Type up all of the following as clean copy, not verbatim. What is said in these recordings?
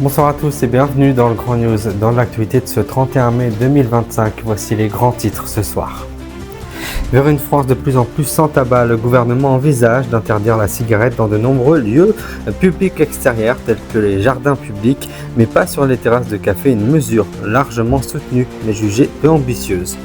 Bonsoir à tous et bienvenue dans le Grand News. Dans l'actualité de ce 31 mai 2025, voici les grands titres ce soir. Vers une France de plus en plus sans tabac, le gouvernement envisage d'interdire la cigarette dans de nombreux lieux publics extérieurs tels que les jardins publics, mais pas sur les terrasses de café, une mesure largement soutenue mais jugée peu ambitieuse.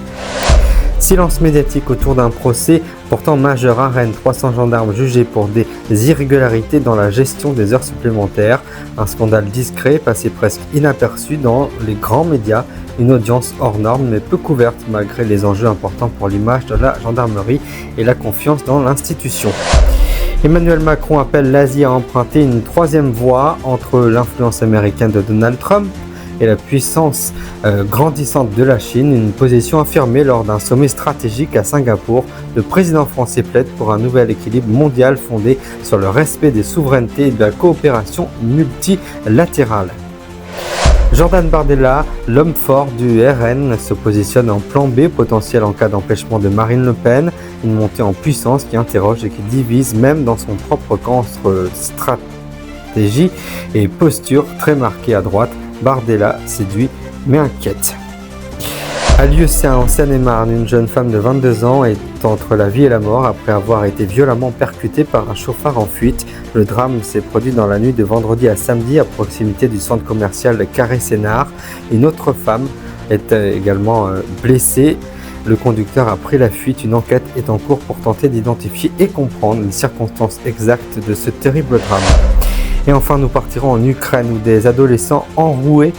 Silence médiatique autour d'un procès pourtant majeur à Rennes, 300 gendarmes jugés pour des irrégularités dans la gestion des heures supplémentaires. Un scandale discret passé presque inaperçu dans les grands médias, une audience hors norme mais peu couverte malgré les enjeux importants pour l'image de la gendarmerie et la confiance dans l'institution. Emmanuel Macron appelle l'Asie à emprunter une troisième voie entre l'influence américaine de Donald Trump et la puissance grandissante de la Chine, une position affirmée lors d'un sommet stratégique à Singapour. Le président français plaide pour un nouvel équilibre mondial fondé sur le respect des souverainetés et de la coopération multilatérale. Jordan Bardella, l'homme fort du RN, se positionne en plan B potentiel en cas d'empêchement de Marine Le Pen, une montée en puissance qui interroge et qui divise même dans son propre camp entre stratégie et posture très marquée à droite. Bardella séduit mais inquiète. À Lieusaint, en Seine-et-Marne, une jeune femme de 22 ans est entre la vie et la mort après avoir été violemment percutée par un chauffard en fuite. Le drame s'est produit dans la nuit de vendredi à samedi à proximité du centre commercial Carré-Sénard. Une autre femme est également blessée. Le conducteur a pris la fuite. Une enquête est en cours pour tenter d'identifier et comprendre les circonstances exactes de ce terrible drame. Et enfin, nous partirons en Ukraine où des adolescents enroués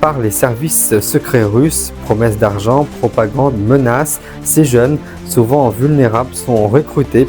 par les services secrets russes, promesses d'argent, propagande, menaces. Ces jeunes, souvent vulnérables, sont recrutés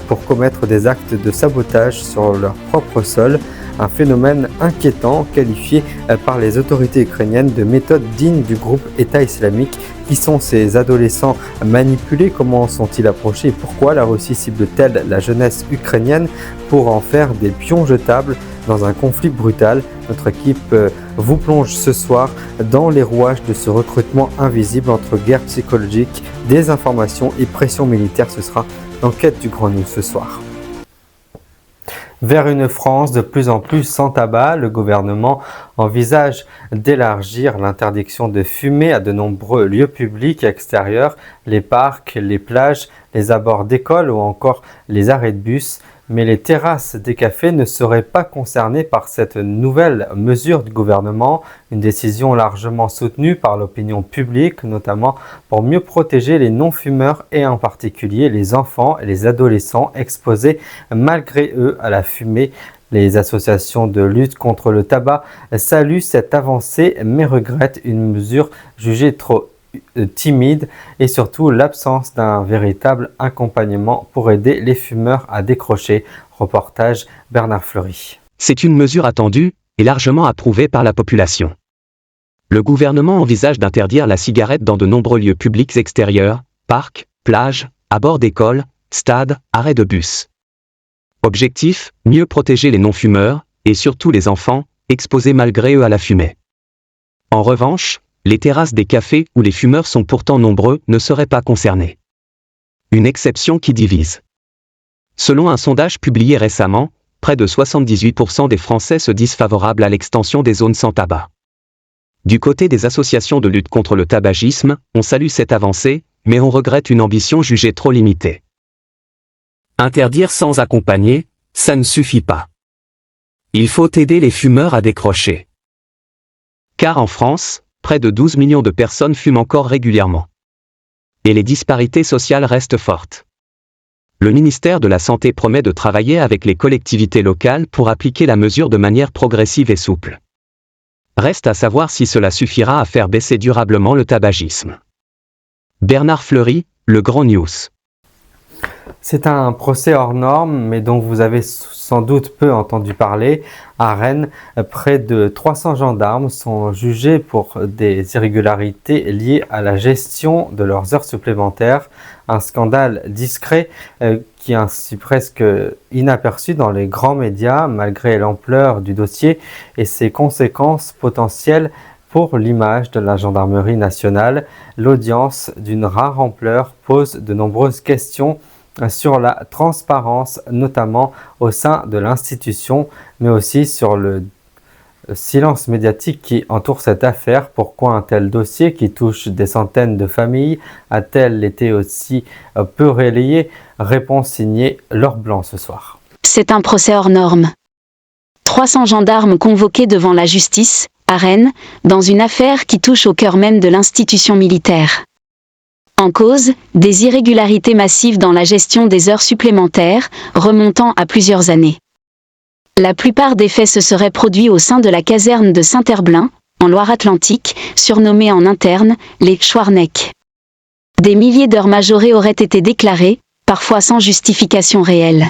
pour commettre des actes de sabotage sur leur propre sol. Un phénomène inquiétant qualifié par les autorités ukrainiennes de méthode digne du groupe État islamique. Qui sont ces adolescents manipulés? Comment sont-ils approchés? Pourquoi la Russie cible-t-elle la jeunesse ukrainienne pour en faire des pions jetables dans un conflit brutal? Notre équipe vous plonge ce soir dans les rouages de ce recrutement invisible entre guerre psychologique, désinformation et pression militaire. Ce sera l'enquête du Grand News ce soir. Vers une France de plus en plus sans tabac, le gouvernement envisage d'élargir l'interdiction de fumer à de nombreux lieux publics extérieurs, les parcs, les plages, les abords d'écoles ou encore les arrêts de bus. Mais les terrasses des cafés ne seraient pas concernées par cette nouvelle mesure du gouvernement, une décision largement soutenue par l'opinion publique, notamment pour mieux protéger les non-fumeurs et en particulier les enfants et les adolescents exposés malgré eux à la fumée. Les associations de lutte contre le tabac saluent cette avancée mais regrettent une mesure jugée trop timide et surtout l'absence d'un véritable accompagnement pour aider les fumeurs à décrocher. Reportage Bernard Fleury. C'est une mesure attendue et largement approuvée par la population. Le gouvernement envisage d'interdire la cigarette dans de nombreux lieux publics extérieurs, parcs, plages, abords d'écoles, stades, arrêts de bus. Objectif, mieux protéger les non-fumeurs et surtout les enfants, exposés malgré eux à la fumée. En revanche, les terrasses des cafés où les fumeurs sont pourtant nombreux ne seraient pas concernés. Une exception qui divise. Selon un sondage publié récemment, près de 78% des Français se disent favorables à l'extension des zones sans tabac. Du côté des associations de lutte contre le tabagisme, on salue cette avancée, mais on regrette une ambition jugée trop limitée. Interdire sans accompagner, ça ne suffit pas. Il faut aider les fumeurs à décrocher. Car en France, près de 12 millions de personnes fument encore régulièrement. Et les disparités sociales restent fortes. Le ministère de la Santé promet de travailler avec les collectivités locales pour appliquer la mesure de manière progressive et souple. Reste à savoir si cela suffira à faire baisser durablement le tabagisme. Bernard Fleury, Le Grand News. C'est un procès hors norme, mais dont vous avez sans doute peu entendu parler. À Rennes, près de 300 gendarmes sont jugés pour des irrégularités liées à la gestion de leurs heures supplémentaires. Un scandale discret qui est ainsi presque inaperçu dans les grands médias, malgré l'ampleur du dossier et ses conséquences potentielles pour l'image de la gendarmerie nationale. L'audience d'une rare ampleur pose de nombreuses questions sur la transparence, notamment au sein de l'institution, mais aussi sur le silence médiatique qui entoure cette affaire. Pourquoi un tel dossier qui touche des centaines de familles a-t-elle été aussi peu relayé? Réponse signée Laure Blanc ce soir. C'est un procès hors norme. 300 gendarmes convoqués devant la justice, à Rennes, dans une affaire qui touche au cœur même de l'institution militaire. En cause, des irrégularités massives dans la gestion des heures supplémentaires, remontant à plusieurs années. La plupart des faits se seraient produits au sein de la caserne de Saint-Herblain, en Loire-Atlantique, surnommée en interne les Schwarneck. Des milliers d'heures majorées auraient été déclarées, parfois sans justification réelle.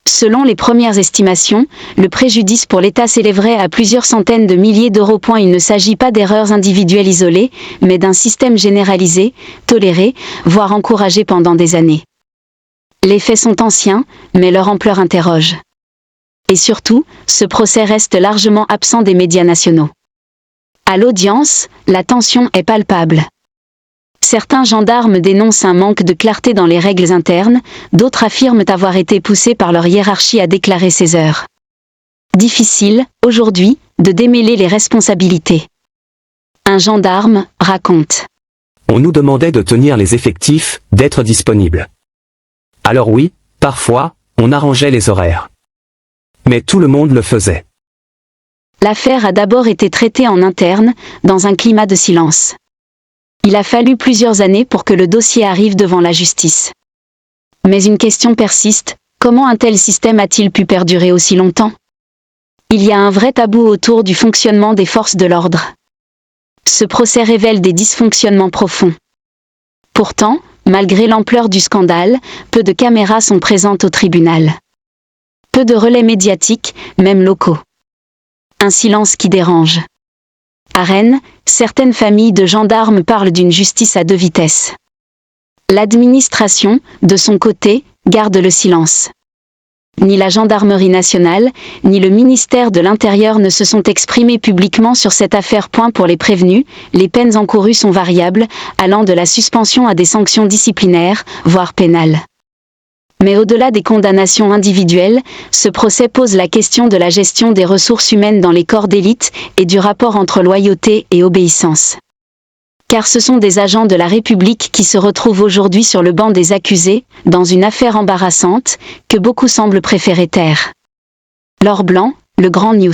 Selon les premières estimations, le préjudice pour l'État s'élèverait à plusieurs centaines de milliers d'euros. Il ne s'agit pas d'erreurs individuelles isolées, mais d'un système généralisé, toléré, voire encouragé pendant des années. Les faits sont anciens, mais leur ampleur interroge. Et surtout, ce procès reste largement absent des médias nationaux. À l'audience, la tension est palpable. Certains gendarmes dénoncent un manque de clarté dans les règles internes, d'autres affirment avoir été poussés par leur hiérarchie à déclarer ces heures. Difficile, aujourd'hui, de démêler les responsabilités. Un gendarme raconte. On nous demandait de tenir les effectifs, d'être disponibles. Alors oui, parfois, on arrangeait les horaires. Mais tout le monde le faisait. L'affaire a d'abord été traitée en interne, dans un climat de silence. Il a fallu plusieurs années pour que le dossier arrive devant la justice. Mais une question persiste, comment un tel système a-t-il pu perdurer aussi longtemps? Il y a un vrai tabou autour du fonctionnement des forces de l'ordre. Ce procès révèle des dysfonctionnements profonds. Pourtant, malgré l'ampleur du scandale, peu de caméras sont présentes au tribunal. Peu de relais médiatiques, même locaux. Un silence qui dérange. À Rennes, certaines familles de gendarmes parlent d'une justice à deux vitesses. L'administration, de son côté, garde le silence. Ni la gendarmerie nationale, ni le ministère de l'Intérieur ne se sont exprimés publiquement sur cette affaire. Pour les prévenus, les peines encourues sont variables, allant de la suspension à des sanctions disciplinaires, voire pénales. Mais au-delà des condamnations individuelles, ce procès pose la question de la gestion des ressources humaines dans les corps d'élite et du rapport entre loyauté et obéissance. Car ce sont des agents de la République qui se retrouvent aujourd'hui sur le banc des accusés, dans une affaire embarrassante, que beaucoup semblent préférer taire. Laure Blanc, Le Grand News.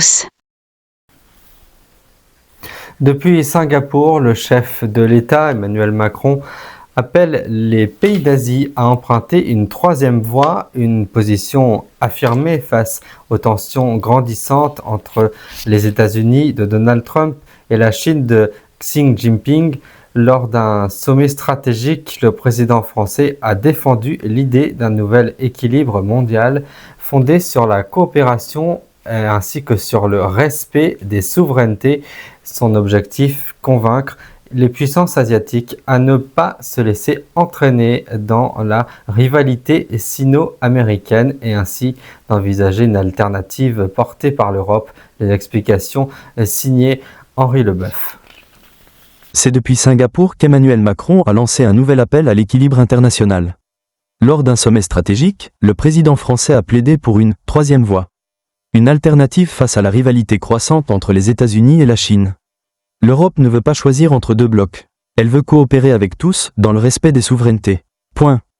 Depuis Singapour, le chef de l'État, Emmanuel Macron, appelle les pays d'Asie à emprunter une troisième voie, une position affirmée face aux tensions grandissantes entre les États-Unis de Donald Trump et la Chine de Xi Jinping. Lors d'un sommet stratégique, le président français a défendu l'idée d'un nouvel équilibre mondial fondé sur la coopération ainsi que sur le respect des souverainetés. Son objectif, convaincre les puissances asiatiques à ne pas se laisser entraîner dans la rivalité sino-américaine et ainsi d'envisager une alternative portée par l'Europe. Les explications signées Henri Leboeuf. C'est depuis Singapour qu'Emmanuel Macron a lancé un nouvel appel à l'équilibre international. Lors d'un sommet stratégique, le président français a plaidé pour une « troisième voie », une alternative face à la rivalité croissante entre les États-Unis et la Chine. L'Europe ne veut pas choisir entre deux blocs. Elle veut coopérer avec tous, dans le respect des souverainetés.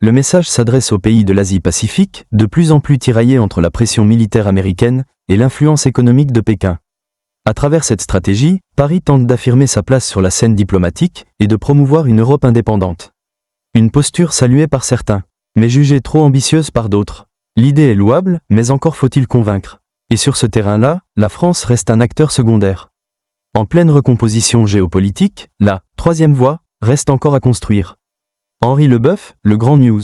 Le message s'adresse aux pays de l'Asie-Pacifique, de plus en plus tiraillés entre la pression militaire américaine et l'influence économique de Pékin. À travers cette stratégie, Paris tente d'affirmer sa place sur la scène diplomatique et de promouvoir une Europe indépendante. Une posture saluée par certains, mais jugée trop ambitieuse par d'autres. L'idée est louable, mais encore faut-il convaincre. Et sur ce terrain-là, la France reste un acteur secondaire. En pleine recomposition géopolitique, la « troisième voie » reste encore à construire. Henri Leboeuf, Le Grand News.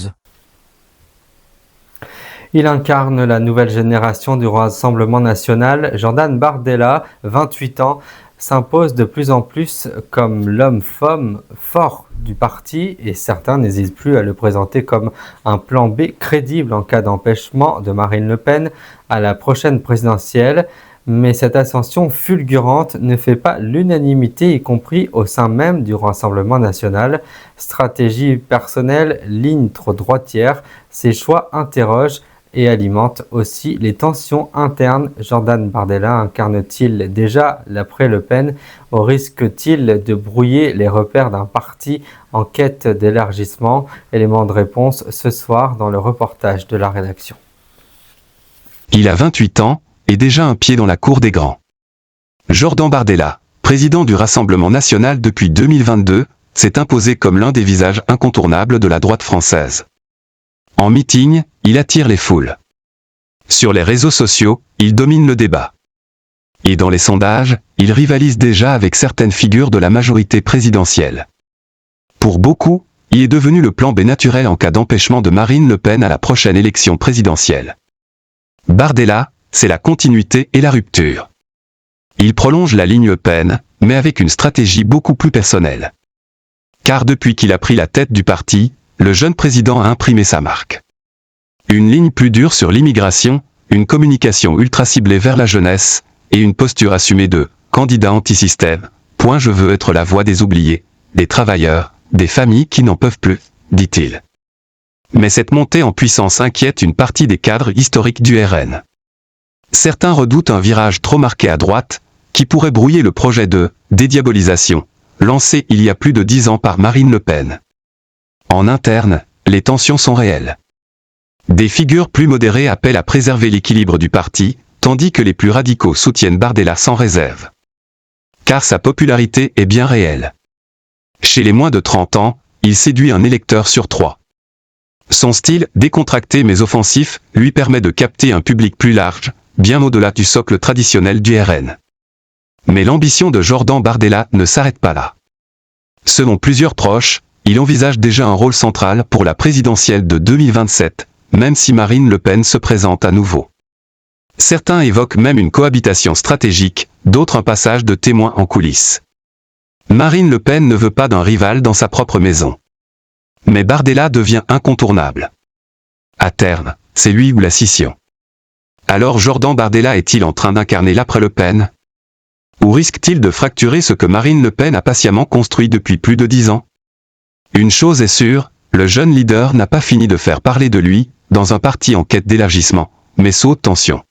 Il incarne la nouvelle génération du Rassemblement national. Jordan Bardella, 28 ans, s'impose de plus en plus comme l'homme-femme fort du parti et certains n'hésitent plus à le présenter comme un plan B crédible en cas d'empêchement de Marine Le Pen à la prochaine présidentielle. Mais cette ascension fulgurante ne fait pas l'unanimité, y compris au sein même du Rassemblement national. Stratégie personnelle, ligne trop droitière, ces choix interrogent et alimente aussi les tensions internes. Jordan Bardella incarne-t-il déjà l'après-Le Pen, au risque-t-il de brouiller les repères d'un parti en quête d'élargissement? Élément de réponse ce soir dans le reportage de la rédaction. Il a 28 ans et déjà un pied dans la cour des grands. Jordan Bardella, président du Rassemblement national depuis 2022, s'est imposé comme l'un des visages incontournables de la droite française. En meeting, il attire les foules. Sur les réseaux sociaux, il domine le débat. Et dans les sondages, il rivalise déjà avec certaines figures de la majorité présidentielle. Pour beaucoup, il est devenu le plan B naturel en cas d'empêchement de Marine Le Pen à la prochaine élection présidentielle. Bardella, c'est la continuité et la rupture. Il prolonge la ligne Le Pen, mais avec une stratégie beaucoup plus personnelle. Car depuis qu'il a pris la tête du parti, le jeune président a imprimé sa marque. Une ligne plus dure sur l'immigration, une communication ultra ciblée vers la jeunesse, et une posture assumée de « candidat anti-système ». Je veux être la voix des oubliés, des travailleurs, des familles qui n'en peuvent plus, dit-il. Mais cette montée en puissance inquiète une partie des cadres historiques du RN. Certains redoutent un virage trop marqué à droite, qui pourrait brouiller le projet de « dédiabolisation » lancé il y a plus de 10 ans par Marine Le Pen. En interne, les tensions sont réelles. Des figures plus modérées appellent à préserver l'équilibre du parti, tandis que les plus radicaux soutiennent Bardella sans réserve. Car sa popularité est bien réelle. Chez les moins de 30 ans, il séduit un électeur sur 3. Son style, décontracté mais offensif, lui permet de capter un public plus large, bien au-delà du socle traditionnel du RN. Mais l'ambition de Jordan Bardella ne s'arrête pas là. Selon plusieurs proches, il envisage déjà un rôle central pour la présidentielle de 2027, même si Marine Le Pen se présente à nouveau. Certains évoquent même une cohabitation stratégique, d'autres un passage de témoin en coulisses. Marine Le Pen ne veut pas d'un rival dans sa propre maison. Mais Bardella devient incontournable. À terme, c'est lui ou la scission. Alors Jordan Bardella est-il en train d'incarner l'après-Le Pen? Ou risque-t-il de fracturer ce que Marine Le Pen a patiemment construit depuis plus de 10 ans? Une chose est sûre, le jeune leader n'a pas fini de faire parler de lui, dans un parti en quête d'élargissement, mais sous haute tension.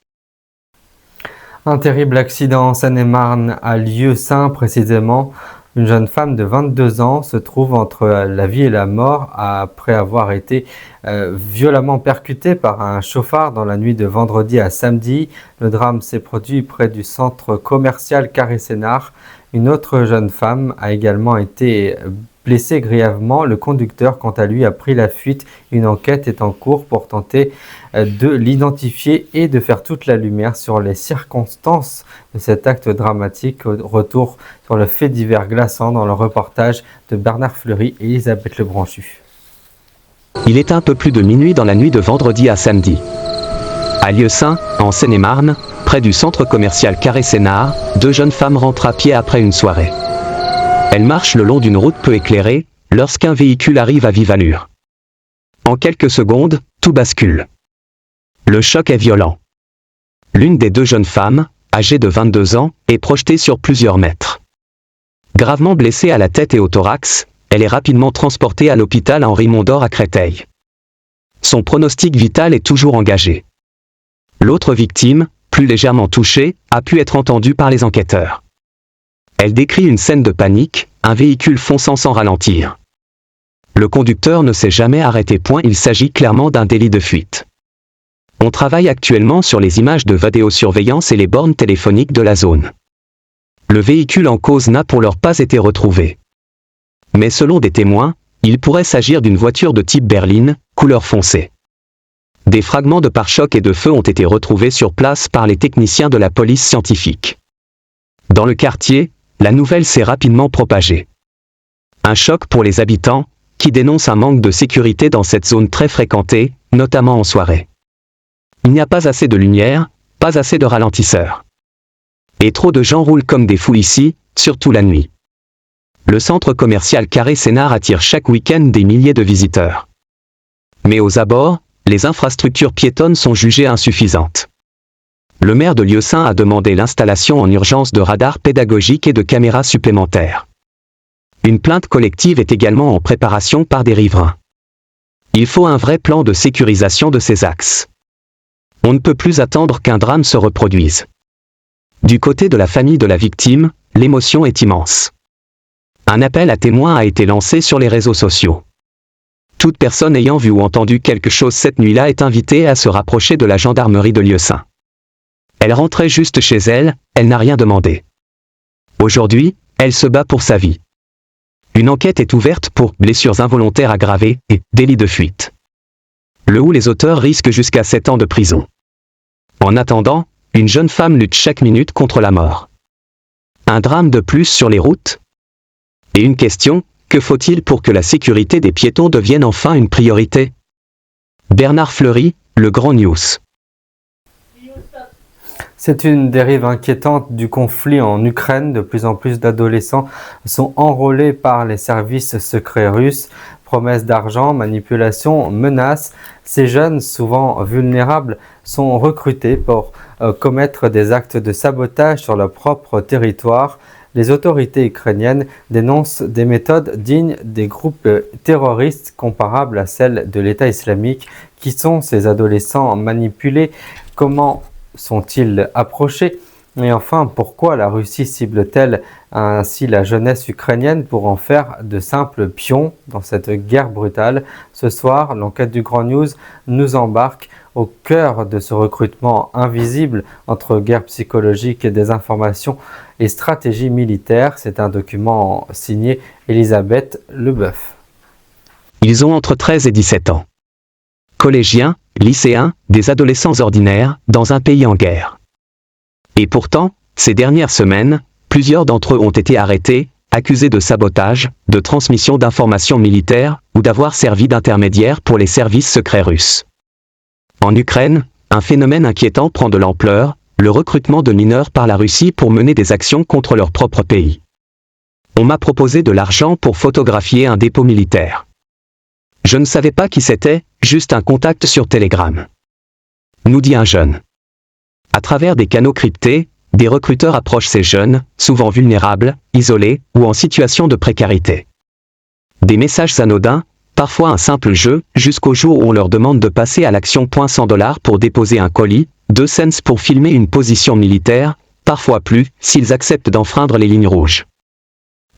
Un terrible accident en Seine-et-Marne à Lieu-Saint précisément. Une jeune femme de 22 ans se trouve entre la vie et la mort après avoir été violemment percutée par un chauffard dans la nuit de vendredi à samedi. Le drame s'est produit près du centre commercial Carré Sénart. Une autre jeune femme a également été blessé grièvement. Le conducteur, quant à lui, a pris la fuite. Une enquête est en cours pour tenter de l'identifier et de faire toute la lumière sur les circonstances de cet acte dramatique. Retour sur le fait divers glaçant dans le reportage de Bernard Fleury et Elisabeth Lebranchu. Il est un peu plus de minuit dans la nuit de vendredi à samedi. À Lieu-Saint, en Seine-et-Marne, près du centre commercial Carré Sénart, deux jeunes femmes rentrent à pied après une soirée. Elles marchent le long d'une route peu éclairée, lorsqu'un véhicule arrive à vive allure. En quelques secondes, tout bascule. Le choc est violent. L'une des deux jeunes femmes, âgée de 22 ans, est projetée sur plusieurs mètres. Gravement blessée à la tête et au thorax, elle est rapidement transportée à l'hôpital Henri Mondor à Créteil. Son pronostic vital est toujours engagé. L'autre victime, plus légèrement touchée, a pu être entendue par les enquêteurs. Elle décrit une scène de panique, un véhicule fonçant sans ralentir. Le conducteur ne s'est jamais arrêté. Il s'agit clairement d'un délit de fuite. On travaille actuellement sur les images de vidéosurveillance et les bornes téléphoniques de la zone. Le véhicule en cause n'a pour l'heure pas été retrouvé. Mais selon des témoins, il pourrait s'agir d'une voiture de type berline, couleur foncée. Des fragments de pare-chocs et de feu ont été retrouvés sur place par les techniciens de la police scientifique. Dans le quartier, la nouvelle s'est rapidement propagée. Un choc pour les habitants, qui dénoncent un manque de sécurité dans cette zone très fréquentée, notamment en soirée. Il n'y a pas assez de lumière, pas assez de ralentisseurs. Et trop de gens roulent comme des fous ici, surtout la nuit. Le centre commercial Carré Sénart attire chaque week-end des milliers de visiteurs. Mais aux abords, les infrastructures piétonnes sont jugées insuffisantes. Le maire de Lieu-Saint a demandé l'installation en urgence de radars pédagogiques et de caméras supplémentaires. Une plainte collective est également en préparation par des riverains. Il faut un vrai plan de sécurisation de ces axes. On ne peut plus attendre qu'un drame se reproduise. Du côté de la famille de la victime, l'émotion est immense. Un appel à témoins a été lancé sur les réseaux sociaux. Toute personne ayant vu ou entendu quelque chose cette nuit-là est invitée à se rapprocher de la gendarmerie de Lieusaint. Elle rentrait juste chez elle, elle n'a rien demandé. Aujourd'hui, elle se bat pour sa vie. Une enquête est ouverte pour blessures involontaires aggravées et délit de fuite. Le ou les auteurs risquent jusqu'à 7 ans de prison. En attendant, une jeune femme lutte chaque minute contre la mort. Un drame de plus sur les routes? Et une question, que faut-il pour que la sécurité des piétons devienne enfin une priorité? Bernard Fleury, Le Grand News. C'est une dérive inquiétante du conflit en Ukraine. De plus en plus d'adolescents sont enrôlés par les services secrets russes. Promesses d'argent, manipulation, menaces. Ces jeunes, souvent vulnérables, sont recrutés pour commettre des actes de sabotage sur leur propre territoire. Les autorités ukrainiennes dénoncent des méthodes dignes des groupes terroristes comparables à celles de l'État islamique. Qui sont ces adolescents manipulés? Comment sont-ils approchés? Et enfin, pourquoi la Russie cible-t-elle ainsi la jeunesse ukrainienne pour en faire de simples pions dans cette guerre brutale? Ce soir, l'enquête du Grand News nous embarque au cœur de ce recrutement invisible entre guerre psychologique et désinformation et stratégie militaire. C'est un document signé Elisabeth Leboeuf. Ils ont entre 13 et 17 ans. Collégiens, lycéens, des adolescents ordinaires, dans un pays en guerre. Et pourtant, ces dernières semaines, plusieurs d'entre eux ont été arrêtés, accusés de sabotage, de transmission d'informations militaires, ou d'avoir servi d'intermédiaire pour les services secrets russes. En Ukraine, un phénomène inquiétant prend de l'ampleur, le recrutement de mineurs par la Russie pour mener des actions contre leur propre pays. On m'a proposé de l'argent pour photographier un dépôt militaire. Je ne savais pas qui c'était, juste un contact sur Telegram. Nous dit un jeune. À travers des canaux cryptés, des recruteurs approchent ces jeunes, souvent vulnérables, isolés ou en situation de précarité. Des messages anodins, parfois un simple jeu, jusqu'au jour où on leur demande de passer à l'action $100 pour déposer un colis, 2 cents pour filmer une position militaire, parfois plus, s'ils acceptent d'enfreindre les lignes rouges.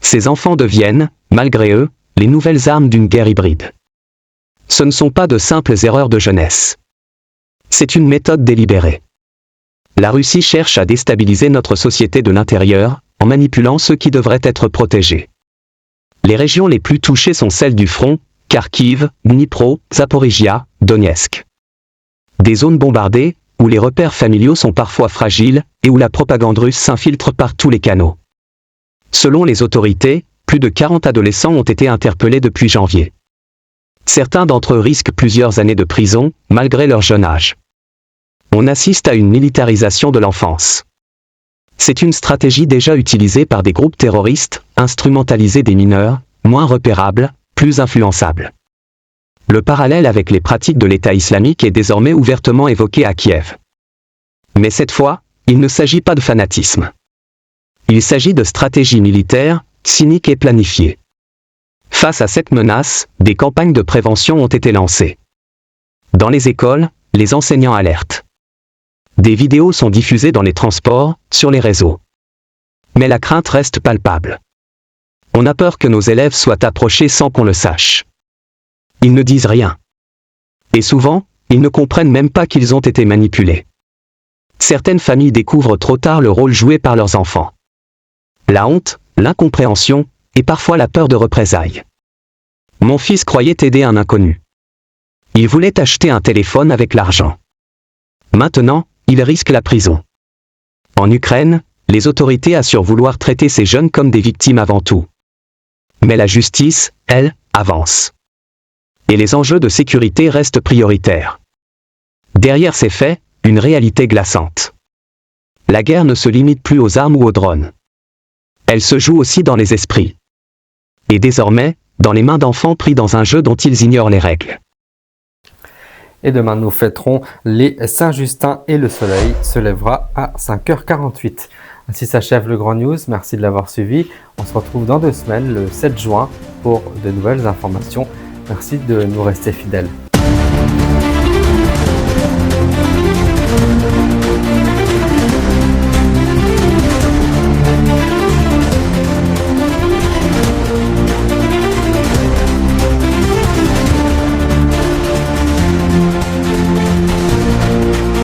Ces enfants deviennent, malgré eux, les nouvelles armes d'une guerre hybride. Ce ne sont pas de simples erreurs de jeunesse. C'est une méthode délibérée. La Russie cherche à déstabiliser notre société de l'intérieur, en manipulant ceux qui devraient être protégés. Les régions les plus touchées sont celles du front, Kharkiv, Dnipro, Zaporizhia, Donetsk. Des zones bombardées, où les repères familiaux sont parfois fragiles, et où la propagande russe s'infiltre par tous les canaux. Selon les autorités, plus de 40 adolescents ont été interpellés depuis janvier. Certains d'entre eux risquent plusieurs années de prison, malgré leur jeune âge. On assiste à une militarisation de l'enfance. C'est une stratégie déjà utilisée par des groupes terroristes, instrumentaliser des mineurs, moins repérables, plus influençables. Le parallèle avec les pratiques de l'État islamique est désormais ouvertement évoqué à Kiev. Mais cette fois, il ne s'agit pas de fanatisme. Il s'agit de stratégie militaire, cynique et planifiée. Face à cette menace, des campagnes de prévention ont été lancées. Dans les écoles, les enseignants alertent. Des vidéos sont diffusées dans les transports, sur les réseaux. Mais la crainte reste palpable. On a peur que nos élèves soient approchés sans qu'on le sache. Ils ne disent rien. Et souvent, ils ne comprennent même pas qu'ils ont été manipulés. Certaines familles découvrent trop tard le rôle joué par leurs enfants. La honte, l'incompréhension, et parfois la peur de représailles. Mon fils croyait aider un inconnu. Il voulait acheter un téléphone avec l'argent. Maintenant, il risque la prison. En Ukraine, les autorités assurent vouloir traiter ces jeunes comme des victimes avant tout. Mais la justice, elle, avance. Et les enjeux de sécurité restent prioritaires. Derrière ces faits, une réalité glaçante. La guerre ne se limite plus aux armes ou aux drones. Elle se joue aussi dans les esprits. Et désormais, dans les mains d'enfants pris dans un jeu dont ils ignorent les règles. Et demain, nous fêterons les Saint-Justin et le soleil se lèvera à 5h48. Ainsi s'achève le Grand News. Merci de l'avoir suivi. On se retrouve dans 2 semaines, le 7 juin, pour de nouvelles informations. Merci de nous rester fidèles.